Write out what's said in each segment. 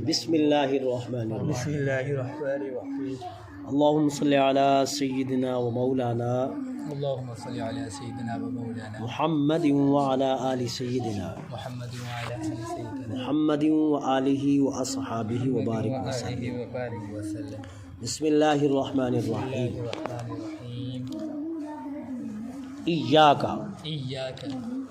بسم اللہ الرحمن الرحیم. بسم اللہ الرحمن الرحیم. اللہم صلی علی سیدنا و مولانا اللہم صلی علی سیدنا و مولانا محمد وعلی آل سیدنا محمد وعلی آل سیدنا محمد وآلہ واصحابہ وبارک وسلم. وبارک وسلم. بسم اللہ الرحمن الرحیم. الرحمن الرحیم. ایاک ایاک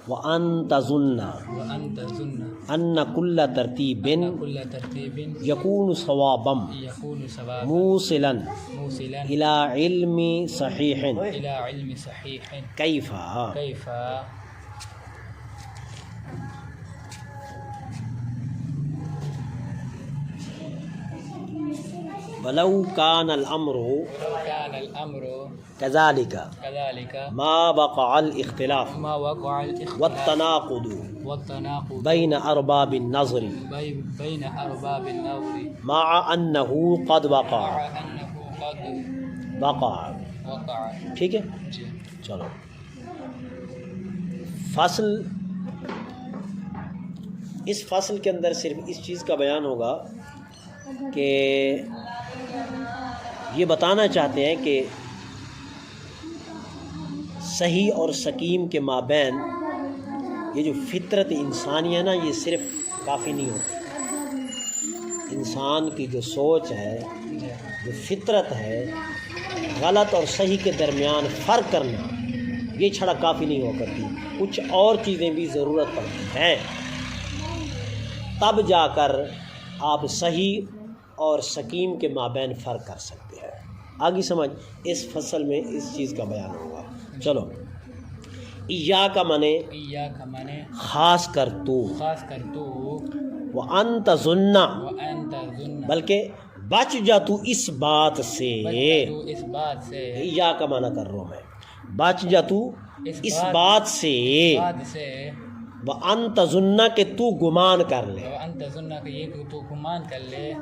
وان تظن وان تظن ان کل ترتیب کل ترتیب یکون ثوابا یکون ثوابا موصلا موصلا الی علم صحیح الی علم صحیح کیف کیف ولو کان الامر كان الامر کذالک كذلك ما وقع الاختلاف ما وقع الاختلاف والتناقض والتناقض بین ارباب النظر بين ارباب النظر مع انه قد وقع مع انه قد وقع. وقع. ٹھیک ہے جی. چلو فصل، اس فصل کے اندر صرف اس چیز کا بیان ہوگا کہ یہ بتانا چاہتے ہیں کہ صحیح اور سقیم کے مابین یہ جو فطرت انسانی ہے نا، یہ صرف کافی نہیں ہوتی. انسان کی جو سوچ ہے، جو فطرت ہے، غلط اور صحیح کے درمیان فرق کرنا، یہ چھڑا کافی نہیں ہو کرتی. کچھ اور چیزیں بھی ضرورت پڑتی ہیں، تب جا کر آپ صحیح اور سقیم کے مابین فرق کر سکتے ہیں. آگے سمجھ، اس فصل میں اس چیز کا بیان ہوگا. چلو، ایاک مانے ایاک مانے خاص کر تو، خاص کر تو، وانت ظن وانت ظن بلکہ بچ جا تو اس بات سے. تو اس بات سے، ایاک مانا کر رہا ہوں میں، بچ جا تو اس بات سے، بات سے، وانت ظن کہ تو گمان کر لے، وانت ظن کہ یہ کہ تو گمان کر لے،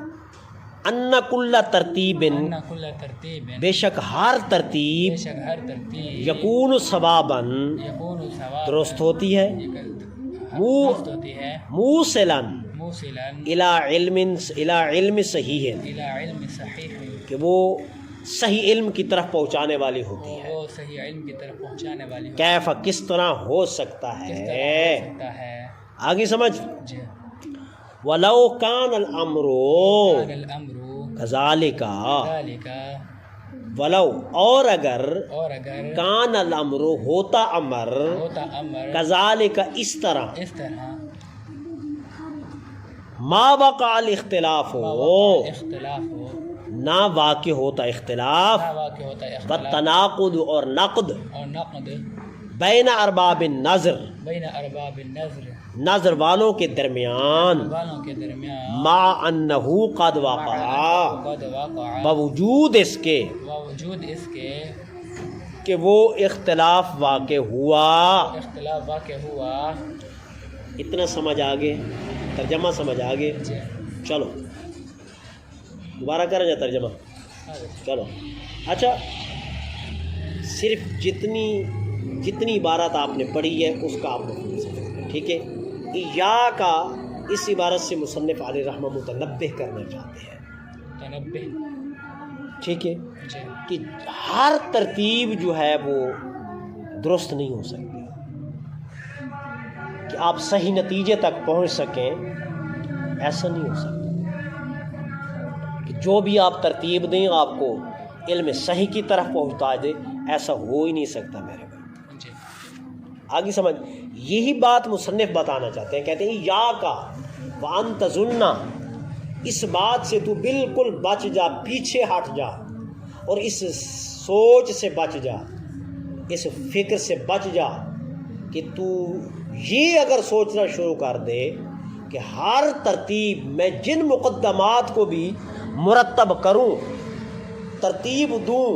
ان کل ترتیب ان کل ترتیب بے شک ہر ترتیب بے شک ہر ترتیب یکون ثوابا یکون ثواب درست ہوتی ہے، درست ہوتی ہے، موصلا موصلا الی علم صحیح الی علم صحیح کہ وہ صحیح علم کی طرف پہنچانے والی ہوتی ہے. وہ صحیح علم کی طرف پہنچانے والی کیف کس طرح ہو سکتا کس طرح ہے. ہو سکتا ہے. آگے سمجھ، جی. ولو کان الامر کان الامر کذالک، ذالک، ولو اور اگر اور اگر کان الامر ہوتا امر ہوتا امر کذالک اس طرح اس طرح ما وقع الاختلاف ہو، اختلاف ہو، نہ واقع ہوتا اختلاف، نہ واقع ہوتا اختلاف والتناقض اور نقد اور نقد بین ارباب النظر بین ارباب النظر نظر والوں کے درمیان، والوں کے درمیان، مع انہ قد وقع قد واقع باوجود اس کے باوجود اس کے کہ وہ اختلاف واقع ہوا. اختلاف واقع ہوا. اتنا سمجھ آگے، ترجمہ سمجھ آگے. جی. چلو دوبارہ کریں جا ترجمہ. چلو اچھا، صرف جتنی عبارت آپ نے پڑھی ہے اس کا آپ نے سمجھنا، ٹھیک ہے. یا کا اس عبارت سے مصنف علیہ رحمہ متنبہ کرنا چاہتے ہیں، تنبہ. ٹھیک ہے، جی. کہ ہر ترتیب جو ہے وہ درست نہیں ہو سکتی، کہ آپ صحیح نتیجے تک پہنچ سکیں، ایسا نہیں ہو سکتا. کہ جو بھی آپ ترتیب دیں آپ کو علم صحیح کی طرف پہنچا دے، ایسا ہو ہی نہیں سکتا میرے بھائی. جی. آگے سمجھ، یہی بات مصنف بتانا چاہتے ہیں. کہتے ہیں یا کا وانت ظن، اس بات سے تو بالکل بچ جا، پیچھے ہٹ جا، اور اس سوچ سے بچ جا، اس فکر سے بچ جا کہ تو یہ اگر سوچنا شروع کر دے کہ ہر ترتیب میں جن مقدمات کو بھی مرتب کروں، ترتیب دوں،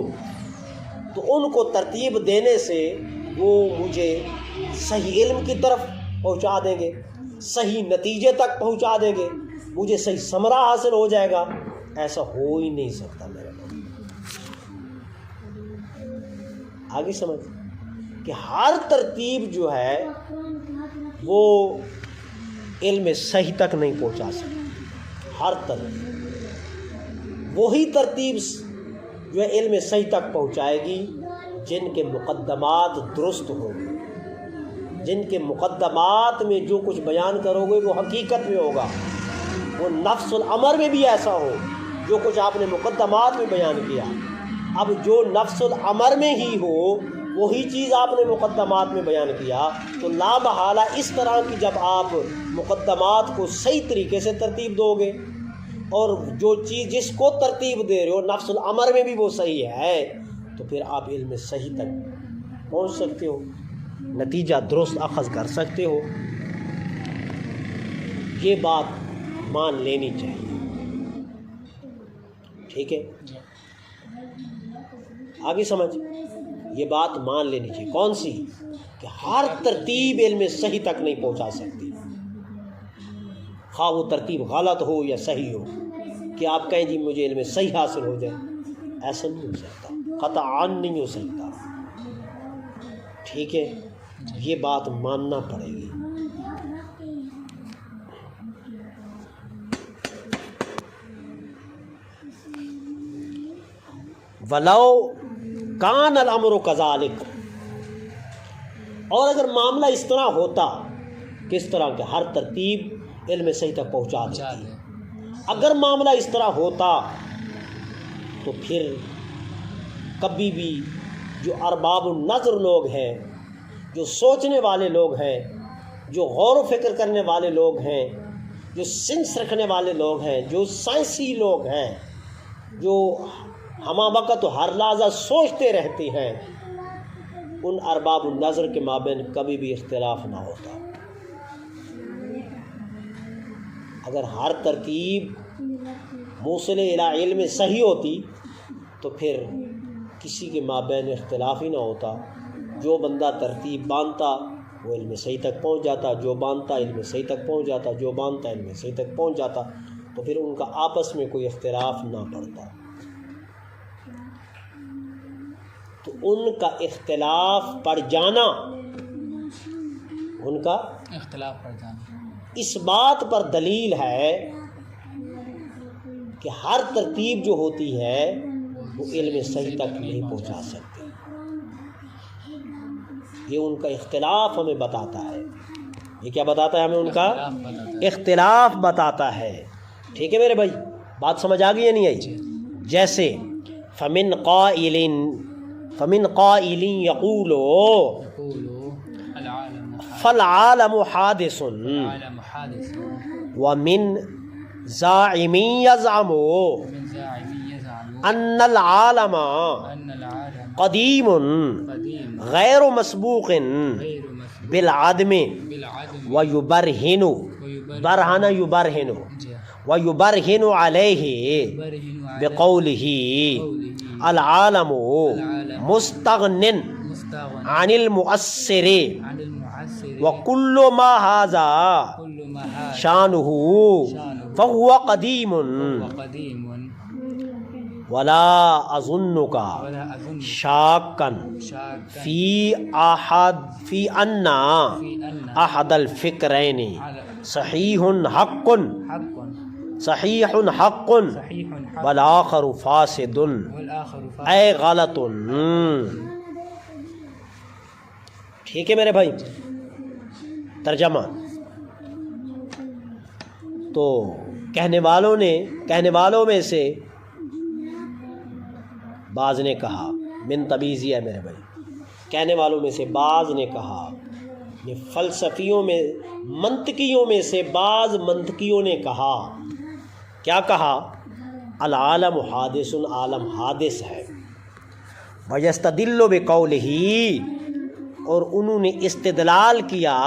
تو ان کو ترتیب دینے سے وہ مجھے صحیح علم کی طرف پہنچا دیں گے، صحیح نتیجے تک پہنچا دیں گے، مجھے صحیح ثمرہ حاصل ہو جائے گا. ایسا ہو ہی نہیں سکتا میرے بھائی. آگے سمجھ کہ ہر ترتیب جو ہے وہ علم صحیح تک نہیں پہنچا سکتی۔ ہر ترتیب وہی ترتیب جو ہے علم صحیح تک پہنچائے گی جن کے مقدمات درست ہوں گے، جن کے مقدمات میں جو کچھ بیان کرو گے وہ حقیقت میں ہوگا، وہ نفس الامر میں بھی ایسا ہو جو کچھ آپ نے مقدمات میں بیان کیا۔ اب جو نفس الامر میں ہی ہو وہی چیز آپ نے مقدمات میں بیان کیا تو لا محالہ اس طرح کی جب آپ مقدمات کو صحیح طریقے سے ترتیب دو گے اور جو چیز جس کو ترتیب دے رہے ہو نفس الامر میں بھی وہ صحیح ہے تو پھر آپ علم صحیح تک پہنچ سکتے ہو، نتیجہ درست اخذ کر سکتے ہو۔ یہ بات مان لینی چاہیے، ٹھیک ہے؟ آگے سمجھ، یہ بات مان لینی چاہیے، کون سی؟ کہ ہر ترتیب علم صحیح تک نہیں پہنچا سکتی، خواہ وہ ترتیب غلط ہو یا صحیح ہو، کہ آپ کہیں جی مجھے علم صحیح حاصل ہو جائے، ایسا نہیں ہو سکتا، قطعاً نہیں ہو سکتا، ٹھیک ہے؟ یہ بات ماننا پڑے گی۔ وَلَوْ کان الامر کذالک، اور اگر معاملہ اس طرح ہوتا، کس طرح کہ ہر ترتیب علم صحیح تک پہنچا دیتی، اگر معاملہ اس طرح ہوتا تو پھر کبھی بھی جو ارباب النظر لوگ ہیں، جو سوچنے والے لوگ ہیں، جو غور و فکر کرنے والے لوگ ہیں، جو سینس رکھنے والے لوگ ہیں، جو سائنسی لوگ ہیں، جو ہمہ وقت ہر لحظہ سوچتے رہتے ہیں، ان ارباب النظر کے مابین کبھی بھی اختلاف نہ ہوتا۔ اگر ہر ترتیب موصل الی علم صحیح ہوتی تو پھر کسی کے مابین اختلاف ہی نہ ہوتا، جو بندہ ترتیب باندھتا وہ علم صحیح تک پہنچ جاتا، جو باندھتا علم صحیح تک پہنچ جاتا، جو باندھتا علم صحیح تک پہنچ جاتا، تو پھر ان کا آپس میں کوئی اختلاف نہ پڑتا۔ تو ان کا اختلاف پڑ جانا، ان کا اختلاف پڑ جانا اس بات پر دلیل ہے کہ ہر ترتیب جو ہوتی ہے وہ علم صحیح تک نہیں پہنچا سکتی۔ یہ ان کا اختلاف ہمیں بتاتا ہے، یہ کیا بتاتا ہے ہمیں؟ ان کا اختلاف بتاتا ہے، ٹھیک ہے میرے بھائی؟ بات سمجھ آ گئی یا نہیں آئی؟ جیسے فمن قائل یقول فالعالم حادث ومن زاعم یزعم ان العالم قدیم غیر مسبوق بالعدم ویبرہن ویبرہن علیہ بقولہ العالم مستغن عن المؤثر وکل ما ھذا شانہ فہو قدیم ولا اظنک شاکا فی ان احد الفکرین صحیح حق والآخر فاسد اے غلط۔ ٹھیک ہے میرے بھائی؟ ترجمہ تو کہنے والوں میں سے بعض نے کہا، من تبیزی ہے میرے بھائی، کہنے والوں میں سے بعض نے کہا، یہ فلسفیوں میں منطقیوں میں سے بعض منطقیوں نے کہا، کیا کہا؟ العالم حادث، عالم حادث ہے، ویستدل بقولہ، اور انہوں نے استدلال کیا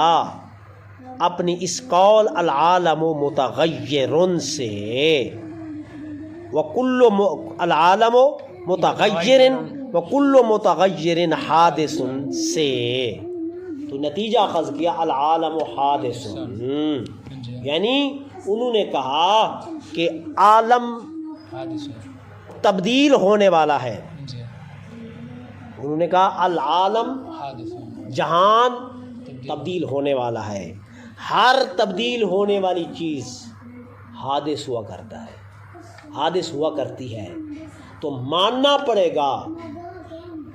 اپنی اس قول العالم متغیر سے، العالم متغیر وکل متغیر حادث سے، تو نتیجہ اخذ کیا العالم حادث، یعنی انہوں نے کہا کہ عالم تبدیل ہونے والا ہے، انہوں نے کہا العالم جہان تبدیل ہونے والا ہے، ہر تبدیل ہونے والی چیز حادث ہوا کرتا ہے، حادث ہوا کرتی ہے، تو ماننا پڑے گا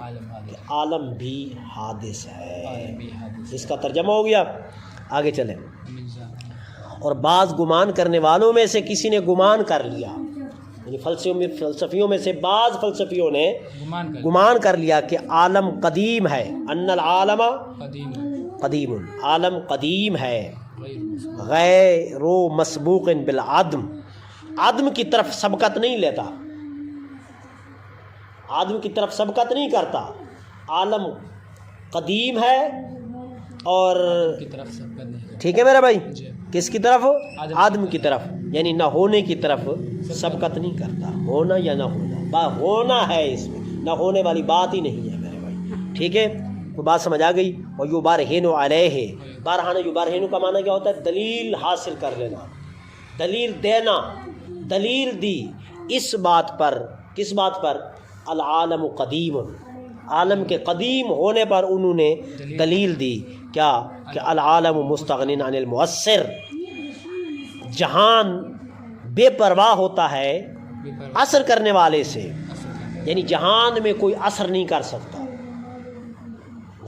عالم کہ حادث، عالم بھی حادث ہے۔ عالم بھی حادث، اس کا ترجمہ ہو گیا، آگے چلیں۔ مرزا، اور بعض گمان کرنے والوں میں سے کسی نے گمان کر لیا، یعنی فلسفیوں میں سے بعض فلسفیوں نے گمان کر لیا کہ عالم قدیم ہے، ان العالم قدیم، قدیم، عالم قدیم ہے، غیر غیر مسبوق بالعدم، عدم کی طرف سبقت نہیں لیتا، عدم کی طرف سبقت نہیں کرتا، عالم قدیم ہے اور کی طرف سبقت نہیں کرتا۔ ٹھیک ہے میرا بھائی، جی، کس کی طرف؟ عدم عدم کی طرف، یعنی نہ ہونے کی طرف سبقت نہیں کرتا، ہونا یا نہ ہونا، ہونا ہے اس میں، نہ ہونے والی بات ہی نہیں ہے میرے بھائی، ٹھیک ہے، وہ بات سمجھ آ گئی۔ اور یبرہن علیہ، بارہانہ یبرہن کا معنی کیا ہوتا ہے؟ دلیل حاصل کر لینا، دلیل دینا، دلیل دی اس بات پر، کس بات پر؟ العالم قدیم، عالم کے قدیم ہونے پر انہوں نے دلیل دی، کیا کہ العالم مستغن عن المؤثر، جہان بے پرواہ ہوتا ہے اثر کرنے والے سے، یعنی جہان میں کوئی اثر نہیں کر سکتا،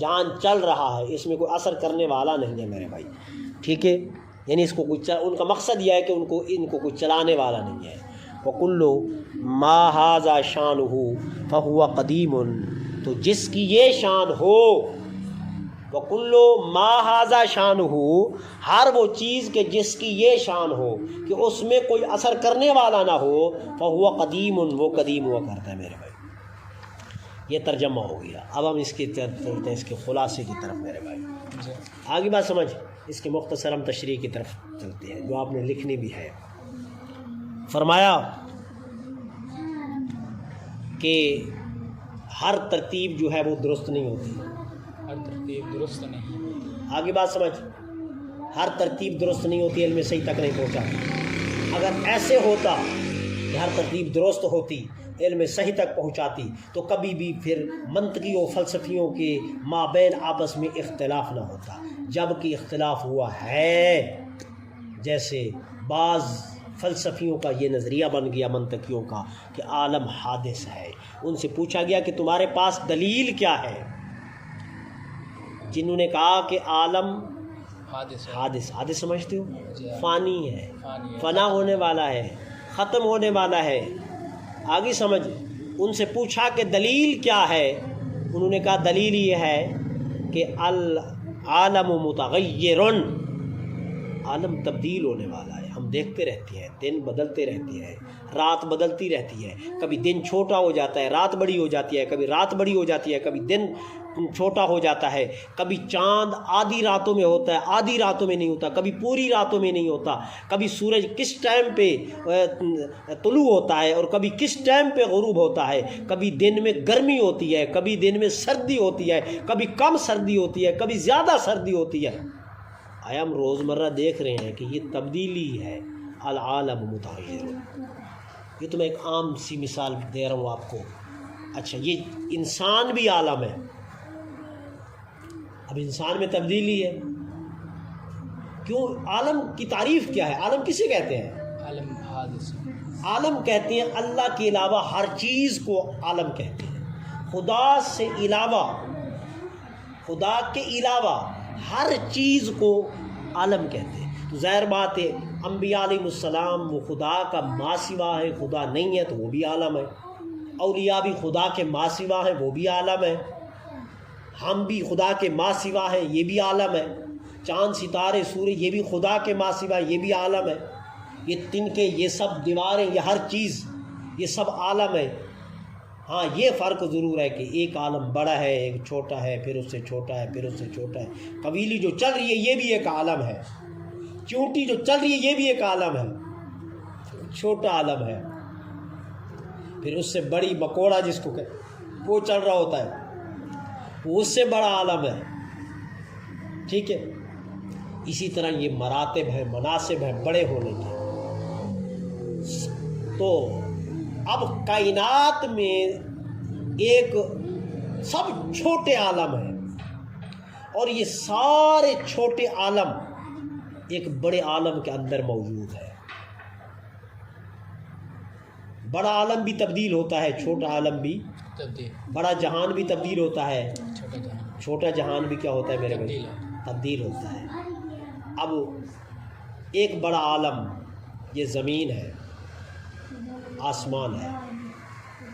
جہان چل رہا ہے، اس میں کوئی اثر کرنے والا نہیں ہے میرے بھائی، ٹھیک ہے، یعنی اس کو کوئی ان کا مقصد یہ ہے کہ ان کو کوئی چلانے والا نہیں ہے۔ وَكُلُّ مَا هَذَا شَانُهُ فَهُوَ قَدِيمٌ، تو جس کی یہ شان ہو، وَكُلُّ مَا هَذَا شَانُهُ، ہر وہ چیز کہ جس کی یہ شان ہو کہ اس میں کوئی اثر کرنے والا نہ ہو، فَهُوَ قَدِيمٌ، وہ قدیم ہوا کرتا ہے میرے بھائی۔ یہ ترجمہ ہو گیا، اب ہم اس کی چلتے ہیں اس کے خلاصے کی طرف میرے بھائی، آگے بات سمجھ، اس کے مختصر ہم تشریح کی طرف چلتے ہیں جو آپ نے لکھنی بھی ہے۔ فرمایا کہ ہر ترتیب جو ہے وہ درست نہیں ہوتی، ہر ترتیب درست نہیں، آگے بات سمجھ، ہر ترتیب درست نہیں ہوتی، علم صحیح تک نہیں پہنچا۔ اگر ایسے ہوتا کہ ہر ترتیب درست ہوتی، علم صحیح تک پہنچاتی، تو کبھی بھی پھر منطقیوں فلسفیوں کے مابین آپس میں اختلاف نہ ہوتا، جب کہ اختلاف ہوا ہے، جیسے بعض فلسفیوں کا یہ نظریہ بن گیا منطقیوں کا کہ عالم حادث ہے۔ ان سے پوچھا گیا کہ تمہارے پاس دلیل کیا ہے؟ جنہوں نے کہا کہ عالم حادث ہے، حادث، حادث سمجھتے ہو؟ جی، فانی ہے، فانی ہے، فنا ہونے والا ہے، ختم ہونے والا ہے، آگے سمجھ۔ ان سے پوچھا کہ دلیل کیا ہے؟ انہوں نے کہا دلیل یہ ہے کہ العالم متغیر، عالم تبدیل ہونے والا ہے، ہم دیکھتے رہتے ہیں، دن بدلتے رہتے ہیں، رات بدلتی رہتی ہے، کبھی دن چھوٹا ہو جاتا ہے، رات بڑی ہو جاتی ہے، کبھی رات بڑی ہو جاتی ہے، کبھی دن چھوٹا ہو جاتا ہے، کبھی چاند آدھی راتوں میں ہوتا ہے، آدھی راتوں میں نہیں ہوتا، کبھی پوری راتوں میں نہیں ہوتا، کبھی سورج کس ٹائم پہ طلوع ہوتا ہے اور کبھی کس ٹائم پہ غروب ہوتا ہے، کبھی دن میں گرمی ہوتی ہے، کبھی دن میں سردی ہوتی ہے، کبھی کم سردی ہوتی ہے، کبھی زیادہ سردی ہوتی ہے۔ آیا ہم روزمرہ دیکھ رہے ہیں کہ یہ تبدیلی ہے، العالم متغیر۔ یہ تو میں ایک عام سی مثال دے رہا ہوں آپ کو۔ اچھا، یہ انسان بھی عالم ہے، اب انسان میں تبدیلی ہے، کیوں؟ عالم کی تعریف کیا ہے؟ عالم کسے کہتے ہیں؟ عالم حادث، عالم کہتے ہیں اللہ کے علاوہ ہر چیز کو عالم کہتے ہیں، خدا سے علاوہ، خدا کے علاوہ ہر چیز کو عالم کہتے ہیں۔ تو ظاہر بات ہے انبیاء علیہ السلام وہ خدا کا ماسوا ہے، خدا نہیں ہے تو وہ بھی عالم ہے، اولیاء بھی خدا کے ماسوا ہیں، وہ بھی عالم ہے، ہم بھی خدا کے ماسوا ہیں، یہ بھی عالم ہے، چاند ستارے سورج یہ بھی خدا کے ماسوا، یہ بھی عالم ہے، یہ تنکیں، یہ سب دیواریں، یہ ہر چیز، یہ سب عالم ہے۔ ہاں یہ فرق ضرور ہے کہ ایک عالم بڑا ہے، ایک چھوٹا ہے، پھر اس سے چھوٹا ہے، پھر اس سے چھوٹا ہے۔ قبیلی جو چل رہی ہے یہ بھی ایک عالم ہے، چونٹی جو چل رہی ہے یہ بھی ایک عالم ہے، چھوٹا عالم ہے۔ پھر اس سے بڑی مکوڑا جس کو کہ وہ چل رہا ہوتا ہے وہ اس سے بڑا عالم ہے، ٹھیک ہے۔ اسی طرح یہ مراتب ہیں، مناسب ہیں بڑے ہونے کے۔ تو اب کائنات میں ایک سب چھوٹے عالم ہیں، اور یہ سارے چھوٹے عالم ایک بڑے عالم کے اندر موجود ہے. بڑا عالم بھی تبدیل ہوتا ہے، چھوٹا عالم بھی، تبدیل، بڑا جہان بھی تبدیل ہوتا ہے، چھوٹا جہان چھوٹا جہان بھی کیا ہوتا ہے میرے بھائی؟ تبدیل ہوتا ہے. اب ایک بڑا عالم یہ زمین ہے، آسمان ہے.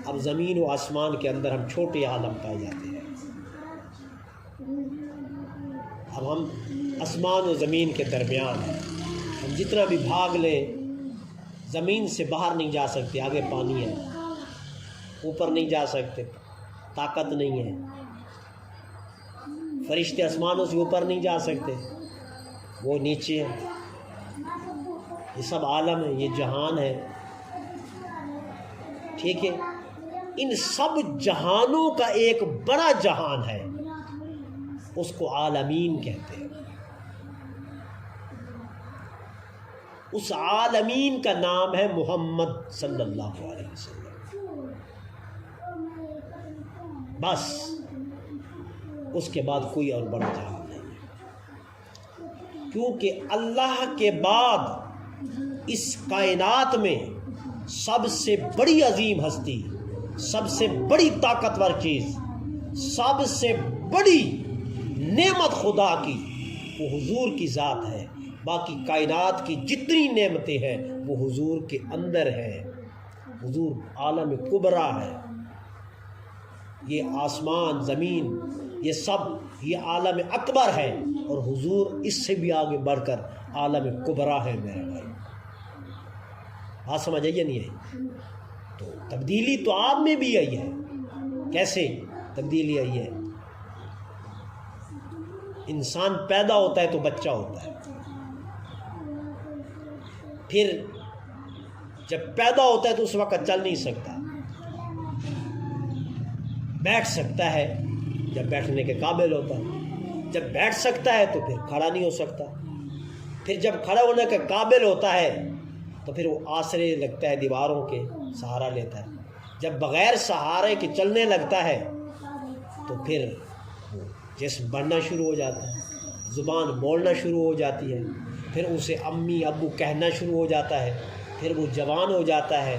اب زمین و آسمان کے اندر ہم چھوٹے عالم پائے جاتے ہیں. اب ہم آسمان و زمین کے درمیان ہیں. ہم جتنا بھی بھاگ لیں زمین سے باہر نہیں جا سکتے، آگے پانی ہے، اوپر نہیں جا سکتے، طاقت نہیں ہے. فرشتے آسمانوں سے اوپر نہیں جا سکتے، وہ نیچے ہے. یہ سب عالم ہے، یہ جہان ہے. ٹھیک ہے، ان سب جہانوں کا ایک بڑا جہان ہے، اس کو عالمین کہتے ہیں. اس عالمین کا نام ہے محمد صلی اللہ علیہ وسلم. بس اس کے بعد کوئی اور بڑا جہان نہیں ہے، کیونکہ اللہ کے بعد اس کائنات میں سب سے بڑی عظیم ہستی، سب سے بڑی طاقتور چیز، سب سے بڑی نعمت خدا کی وہ حضور کی ذات ہے. باقی کائنات کی جتنی نعمتیں ہیں وہ حضور کے اندر ہیں. حضور عالم کبریٰ ہے. یہ آسمان زمین یہ سب یہ عالم اکبر ہے، اور حضور اس سے بھی آگے بڑھ کر عالم کبریٰ ہے میرے بھائی. بات سمجھ آئی یا نہیں آئی؟ تو تبدیلی تو آپ میں بھی آئی ہے. کیسے تبدیلی آئی ہے؟ انسان پیدا ہوتا ہے تو بچہ ہوتا ہے، پھر جب پیدا ہوتا ہے تو اس وقت چل نہیں سکتا، بیٹھ سکتا ہے جب بیٹھنے کے قابل ہوتا ہے. جب بیٹھ سکتا ہے تو پھر کھڑا نہیں ہو سکتا. پھر جب کھڑا ہونے کے قابل ہوتا ہے تو پھر وہ آسرے لگتا ہے، دیواروں کے سہارا لیتا ہے. جب بغیر سہارے کے چلنے لگتا ہے تو پھر وہ جسم بڑھنا شروع ہو جاتا ہے، زبان بولنا شروع ہو جاتی ہے، پھر اسے امی ابو کہنا شروع ہو جاتا ہے، پھر وہ جوان ہو جاتا ہے،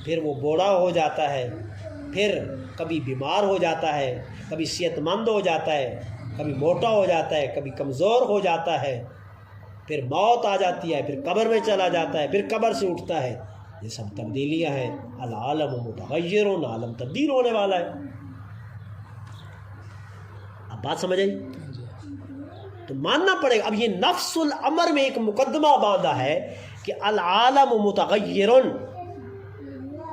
پھر وہ بوڑھا ہو جاتا ہے، پھر کبھی بیمار ہو جاتا ہے، کبھی صحت مند ہو جاتا ہے، کبھی موٹا ہو جاتا ہے، کبھی کمزور ہو جاتا ہے، پھر موت آ جاتی ہے، پھر قبر میں چلا جاتا ہے، پھر قبر سے اٹھتا ہے. یہ سب تبدیلیاں ہیں. العالم متغیر، عالم تبدیل ہونے والا ہے. اب بات سمجھ آئی؟ تو ماننا پڑے گا. اب یہ نفس الامر میں ایک مقدمہ باندھا ہے کہ العالم متغیر،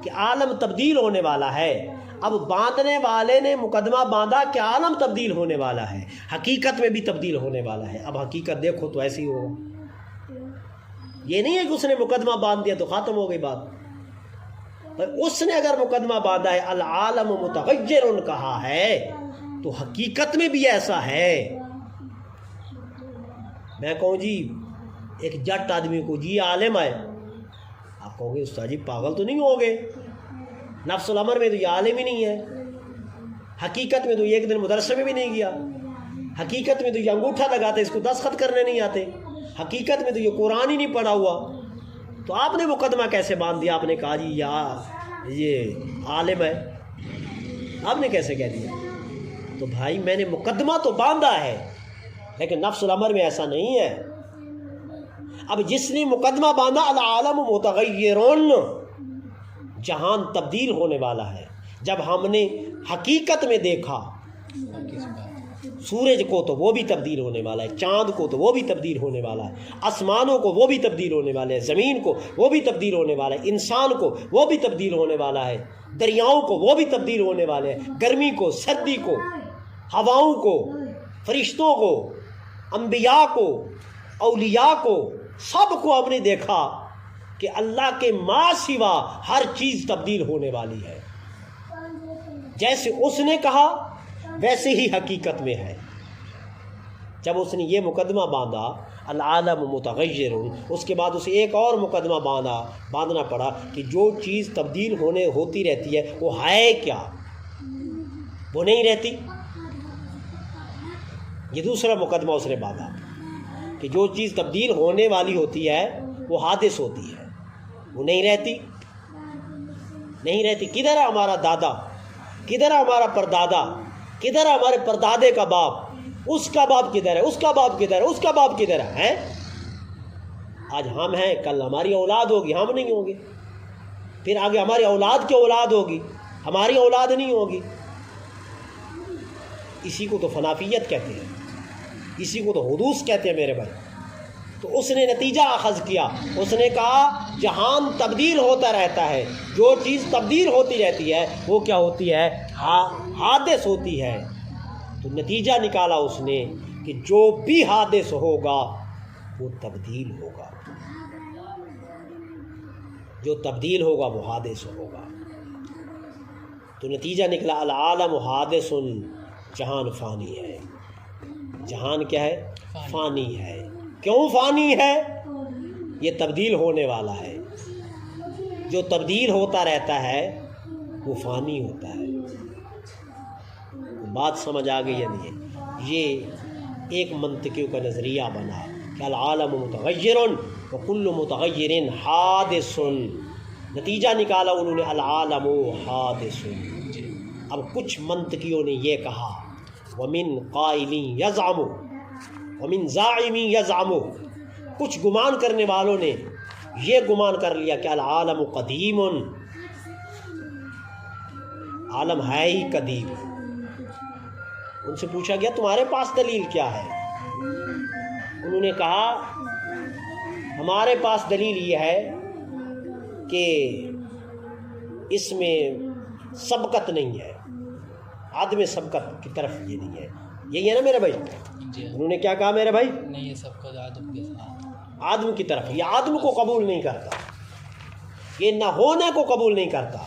کہ عالم تبدیل ہونے والا ہے. اب باندھنے والے نے مقدمہ باندھا کہ عالم تبدیل ہونے والا ہے، حقیقت میں بھی تبدیل ہونے والا ہے. اب حقیقت دیکھو تو ایسی ہو. یہ نہیں ہے کہ اس نے مقدمہ باندھ دیا تو ختم ہو گئی بات. اس نے اگر مقدمہ باندھا ہے العالم متغیر کہا ہے تو حقیقت میں بھی ایسا ہے. میں کہوں جی ایک جٹ آدمی کو جی عالم ہے، آپ کہو گے استاد جی پاگل تو نہیں ہوگے، نفس الامر میں تو یہ عالم ہی نہیں ہے، حقیقت میں تو یہ ایک دن مدرسے میں بھی نہیں گیا، حقیقت میں تو یہ انگوٹھا لگاتے اس کو دستخط کرنے نہیں آتے، حقیقت میں تو یہ قرآن ہی نہیں پڑھا ہوا. تو آپ نے مقدمہ کیسے باندھ دیا؟ آپ نے کہا جی یہ عالم ہے، آپ نے کیسے کہہ دیا؟ تو بھائی میں نے مقدمہ تو باندھا ہے لیکن نفس الامر میں ایسا نہیں ہے. اب جس نے مقدمہ باندھا العالم متغیر، جہان تبدیل ہونے والا ہے. جب ہم نے حقیقت میں دیکھا سورج کو تو وہ بھی تبدیل ہونے والا ہے، چاند کو تو وہ بھی تبدیل ہونے والا ہے، آسمانوں کو وہ بھی تبدیل ہونے والے ہیں، زمین کو وہ بھی تبدیل ہونے والا ہے، انسان کو وہ بھی تبدیل ہونے والا ہے، دریاؤں کو وہ بھی تبدیل ہونے والے ہیں، گرمی کو، سردی کو، ہواؤں کو، فرشتوں کو، انبیاء کو، اولیاء کو، سب کو ہم نے دیکھا کہ اللہ کے ما سوا ہر چیز تبدیل ہونے والی ہے. جیسے اس نے کہا ویسے ہی حقیقت میں ہے. جب اس نے یہ مقدمہ باندھا العالم متغیر، اس کے بعد اسے ایک اور مقدمہ باندھنا پڑا کہ جو چیز تبدیل ہوتی رہتی ہے وہ ہے کیا؟ وہ نہیں رہتی. یہ دوسرا مقدمہ اس نے باندھا. کہ جو چیز تبدیل ہونے والی ہوتی ہے وہ حادث ہوتی ہے، وہ نہیں رہتی، نہیں رہتی۔ کدھر ہے ہمارا دادا، کدھر ہے ہمارا پردادا، کدھر ہے ہمارے پردادے کا باپ، اس کا باپ کدھر ہے، اس کا باپ کدھر ہے، اس کا باپ کدھر ہے؟ آج ہم ہیں، کل ہماری اولاد ہوگی، ہم نہیں ہوں گے، پھر آگے ہماری اولاد کی اولاد ہوگی، ہماری اولاد نہیں ہوگی۔ اسی کو تو فنافیت کہتے ہیں، اسی کو تو حدوث کہتے ہیں میرے بھائی۔ تو اس نے نتیجہ اخذ کیا، اس نے کہا جہان تبدیل ہوتا رہتا ہے، جو چیز تبدیل ہوتی رہتی ہے وہ کیا ہوتی ہے؟ حادث ہوتی ہے۔ تو نتیجہ نکالا اس نے کہ جو بھی حادث ہوگا وہ تبدیل ہوگا، جو تبدیل ہوگا وہ حادث ہوگا۔ تو نتیجہ نکلا العالم حادث، جہان فانی ہے۔ جہان کیا ہے؟ فانی ہے۔ کیوں فانی ہے؟ یہ تبدیل ہونے والا ہے، جو تبدیل ہوتا رہتا ہے وہ فانی ہوتا ہے۔ بات سمجھ آ گئی یا نہیں؟ یہ ایک منطقیوں کا نظریہ بنا کہ العالم متغیر وکل متغیر حادث۔ نتیجہ نکالا انہوں نے العالم حادث۔ اب کچھ منطقیوں نے یہ کہا ومن قائل یزعم ومن زاعم یزعم، کچھ گمان کرنے والوں نے یہ گمان کر لیا کہ العالم قدیم، عالم ہے ہی قدیم۔ ان سے پوچھا گیا تمہارے پاس دلیل کیا ہے؟ انہوں نے کہا ہمارے پاس دلیل یہ ہے کہ اس میں سبقت نہیں ہے، عدم سبقت کی طرف یہ نہیں ہے۔ یہی ہے نا میرے بھائی؟ جی انہوں نے کیا کہا میرے بھائی؟ نہیں، یہ سب کا آدم کے ساتھ، آدم کی طرف، یہ آدم کو قبول نہیں کرتا، یہ نہ ہونے کو قبول نہیں کرتا،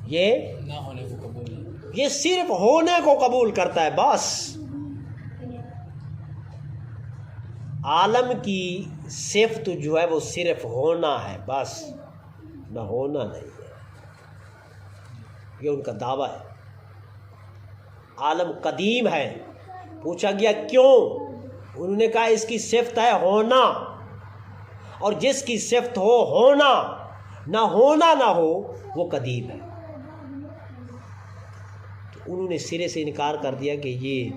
یہ نہ ہونے کو قبول نہیں۔ یہ صرف ہونے کو قبول کرتا ہے بس۔ عالم کی صفت جو ہے وہ صرف ہونا ہے بس، نہ ہونا نہیں ہے، یہ ان کا دعویٰ ہے۔ عالم قدیم ہے۔ پوچھا گیا کیوں؟ انہوں نے کہا اس کی صفت ہے ہونا، اور جس کی صفت ہو ہونا، نہ ہو وہ قدیم ہے۔ تو انہوں نے سرے سے انکار کر دیا کہ یہ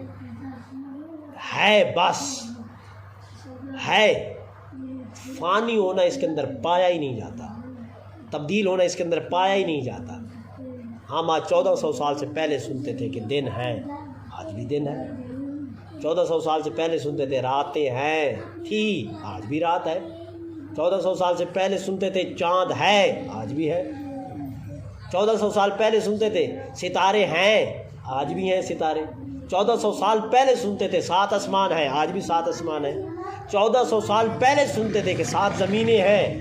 ہے بس ہے، فانی ہونا اس کے اندر پایا ہی نہیں جاتا، تبدیل ہونا اس کے اندر پایا ہی نہیں جاتا۔ ہم آج 1400 سال سے پہلے سنتے تھے کہ دن ہے، آج بھی دن ہے۔ 1400 سال سے پہلے سنتے تھے راتیں ہیں، تھی، آج بھی رات ہے۔ 1400 سال سے پہلے سنتے تھے چاند ہے، آج بھی ہے۔ 1400 سال پہلے سنتے تھے ستارے ہیں، آج بھی ہیں ستارے۔ 1400 سال پہلے سنتے تھے 7 آسمان ہیں، آج بھی 7 آسمان ہیں۔ 1400 سال پہلے سنتے تھے کہ 7 زمینیں ہیں،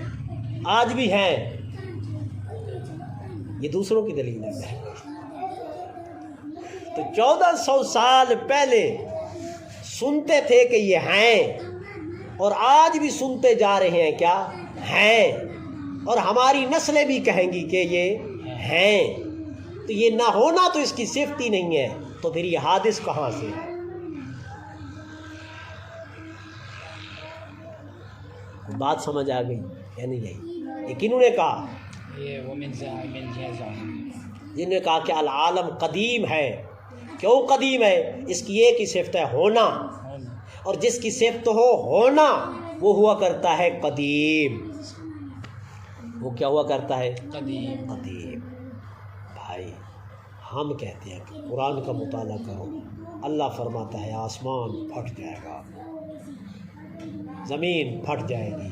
آج بھی ہیں۔ یہ دوسروں کی دلیل ہے۔ تو 1400 سال پہلے سنتے تھے کہ یہ ہیں، اور آج بھی سنتے جا رہے ہیں کیا؟ ہیں، اور ہماری نسلیں بھی کہیں گی کہ یہ ہیں۔ تو یہ نہ ہونا تو اس کی صفت ہی نہیں ہے، تو پھر یہ حادث کہاں سے ہے؟ بات سمجھ آ گئی یعنی یہی؟ یہ کنہوں نے کہا؟ یہ ومن زاعم یزعم، جنہوں نے کہا کہ العالم قدیم ہے۔ کیوں قدیم ہے؟ اس کی ایک ہی صفت ہے ہونا، اور جس کی صفت ہو ہونا وہ ہوا کرتا ہے قدیم۔ وہ کیا ہوا کرتا ہے؟ قدیم۔ قدیم۔ بھائی ہم کہتے ہیں کہ قرآن کا مطالعہ کرو، اللہ فرماتا ہے آسمان پھٹ جائے گا، زمین پھٹ جائے گی۔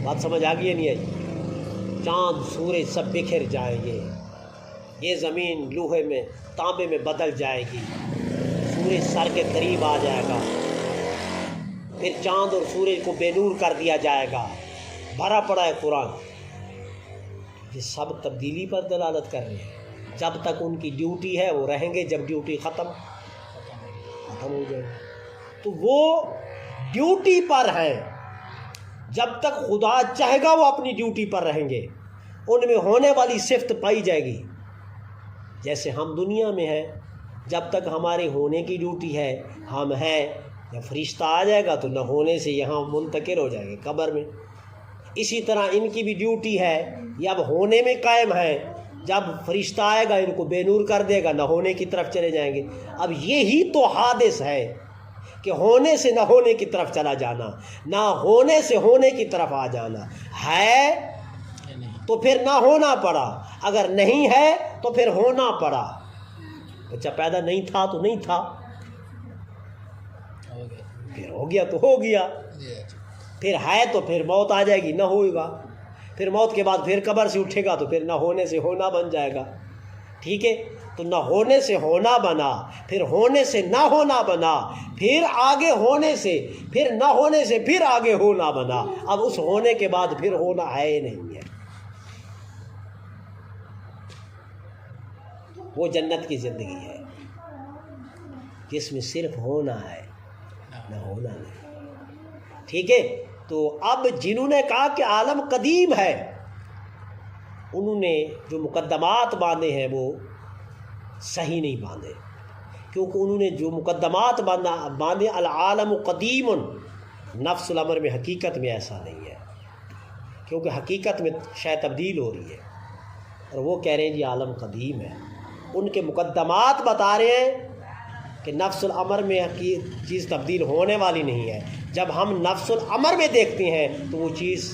بات سمجھ آ گئی ہے نہیں آئی؟ چاند سورج سب بکھر جائیں گے، یہ زمین لوہے میں تانبے میں بدل جائے گی، سورج سر کے قریب آ جائے گا، پھر چاند اور سورج کو بے نور کر دیا جائے گا۔ بھرا پڑا ہے قرآن۔ یہ سب تبدیلی پر دلالت کر رہے ہیں۔ جب تک ان کی ڈیوٹی ہے وہ رہیں گے، جب ڈیوٹی ختم ہو جائے تو وہ ڈیوٹی پر ہیں۔ جب تک خدا چاہے گا وہ اپنی ڈیوٹی پر رہیں گے، ان میں ہونے والی صفت پائی جائے گی۔ جیسے ہم دنیا میں ہیں، جب تک ہماری ہونے کی ڈیوٹی ہے ہم ہیں، جب فرشتہ آ جائے گا تو نہ ہونے سے یہاں منتقل ہو جائیں گے قبر میں۔ اسی طرح ان کی بھی ڈیوٹی ہے، یہ اب ہونے میں قائم ہے، جب فرشتہ آئے گا ان کو بے نور کر دے گا، نہ ہونے کی طرف چلے جائیں گے۔ اب یہی تو حادث ہے کہ ہونے سے نہ ہونے کی طرف چلا جانا، نہ ہونے سے ہونے کی طرف آ جانا ہے تو پھر نہ ہونا پڑا، اگر نہیں ہے تو پھر ہونا پڑا۔ بچہ پیدا نہیں تھا تو نہیں تھا، ہو گیا پھر ہو گیا تو ہو گیا، پھر ہے تو پھر موت آ جائے گی، نہ ہوگا، پھر موت کے بعد پھر قبر سے اٹھے گا تو پھر نہ ہونے سے ہونا بن جائے گا۔ ٹھیک ہے، تو نہ ہونے سے ہونا بنا، پھر ہونے سے نہ ہونا بنا، پھر آگے ہونے سے، پھر نہ ہونے سے پھر آگے ہونا بنا۔ اب اس ہونے کے بعد پھر ہونا ہے ہی نہیں ہے۔ وہ جنت کی زندگی ہے جس میں صرف ہونا ہے، نہ ہونا نہیں۔ ٹھیک ہے، تو اب جنہوں نے کہا کہ عالم قدیم ہے، انہوں نے جو مقدمات باندھے ہیں وہ صحیح نہیں باندھے، کیونکہ انہوں نے جو مقدمات باندھے العالم قدیم، نفس الامر میں حقیقت میں ایسا نہیں ہے، کیونکہ حقیقت میں شے تبدیل ہو رہی ہے، اور وہ کہہ رہے ہیں جی عالم قدیم ہے۔ ان کے مقدمات بتا رہے ہیں کہ نفس الامر میں چیز تبدیل ہونے والی نہیں ہے، جب ہم نفس الامر میں دیکھتے ہیں تو وہ چیز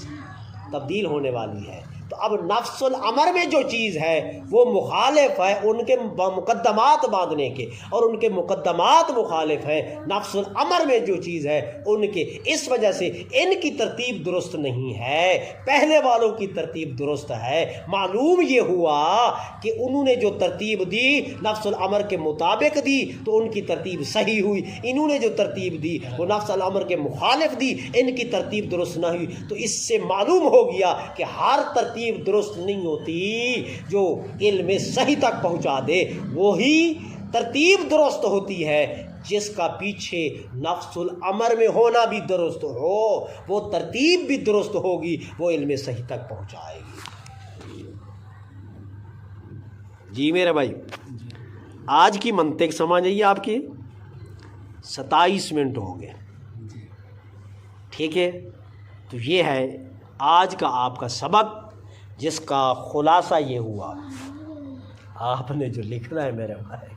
تبدیل ہونے والی ہے۔ تو اب نفس الامر میں جو چیز ہے وہ مخالف ہے ان کے مقدمات باندھنے کے، اور ان کے مقدمات مخالف ہیں نفس الامر میں جو چیز ہے ان کے، اس وجہ سے ان کی ترتیب درست نہیں ہے، پہلے والوں کی ترتیب درست ہے۔ معلوم یہ ہوا کہ انہوں نے جو ترتیب دی نفس الامر کے مطابق دی تو ان کی ترتیب صحیح ہوئی، انہوں نے جو ترتیب دی وہ نفس الامر کے مخالف دی، ان کی ترتیب درست نہ ہوئی۔ تو اس سے معلوم ہو گیا کہ ہر ترتیب درست نہیں ہوتی، جو علم صحیح تک پہنچا دے وہی ترتیب درست ہوتی ہے، جس کا پیچھے نفس الامر میں ہونا بھی درست ہو، وہ ترتیب بھی درست ہوگی، وہ علم صحیح تک پہنچائے گی۔ جی میرے بھائی، آج کی منطق سمجھ آئیے آپ کی 27 منٹ ہو گئے۔ ٹھیک ہے، تو یہ ہے آج کا آپ کا سبق، جس کا خلاصہ یہ ہوا۔ آپ نے جو لکھنا ہے میرے بھائی،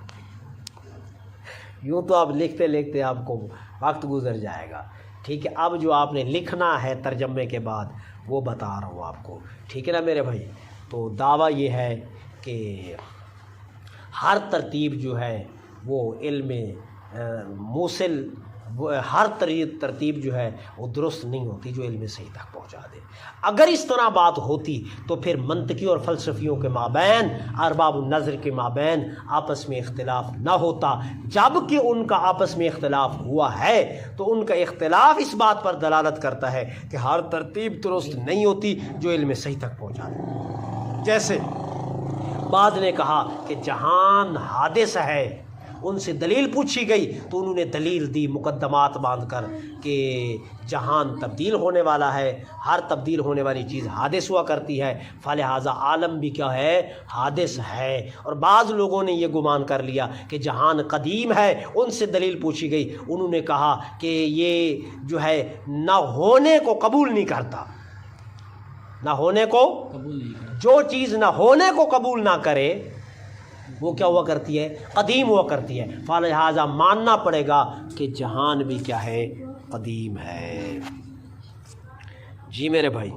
یوں تو آپ لکھتے لکھتے آپ کو وقت گزر جائے گا۔ ٹھیک ہے، اب جو آپ نے لکھنا ہے ترجمے کے بعد وہ بتا رہا ہوں آپ کو۔ ٹھیک ہے نا میرے بھائی، تو دعویٰ یہ ہے کہ ہر ترتیب جو ہے وہ علم موصل، ہر ترتیب جو ہے وہ درست نہیں ہوتی جو علم صحیح تک پہنچا دے۔ اگر اس طرح بات ہوتی تو پھر منطقی اور فلسفیوں کے مابین، ارباب النظر کے مابین آپس میں اختلاف نہ ہوتا۔ جب کہ ان کا آپس میں اختلاف ہوا ہے تو ان کا اختلاف اس بات پر دلالت کرتا ہے کہ ہر ترتیب درست نہیں ہوتی جو علم صحیح تک پہنچا دے۔ جیسے بعض نے کہا کہ جہان حادث ہے، ان سے دلیل پوچھی گئی تو انہوں نے دلیل دی مقدمات باندھ کر کہ جہان تبدیل ہونے والا ہے، ہر تبدیل ہونے والی چیز حادث ہوا کرتی ہے، فلہذا عالم بھی کیا ہے، حادث ہے۔ اور بعض لوگوں نے یہ گمان کر لیا کہ جہان قدیم ہے، ان سے دلیل پوچھی گئی، انہوں نے کہا کہ یہ جو ہے نہ ہونے کو قبول نہیں کرتا، نہ ہونے کو قبول نہیں کرتا۔ جو چیز نہ ہونے کو قبول نہ کرے وہ کیا ہوا کرتی ہے، قدیم ہوا کرتی ہے، فلہذا ماننا پڑے گا کہ جہان بھی کیا ہے، قدیم ہے۔ جی میرے بھائی،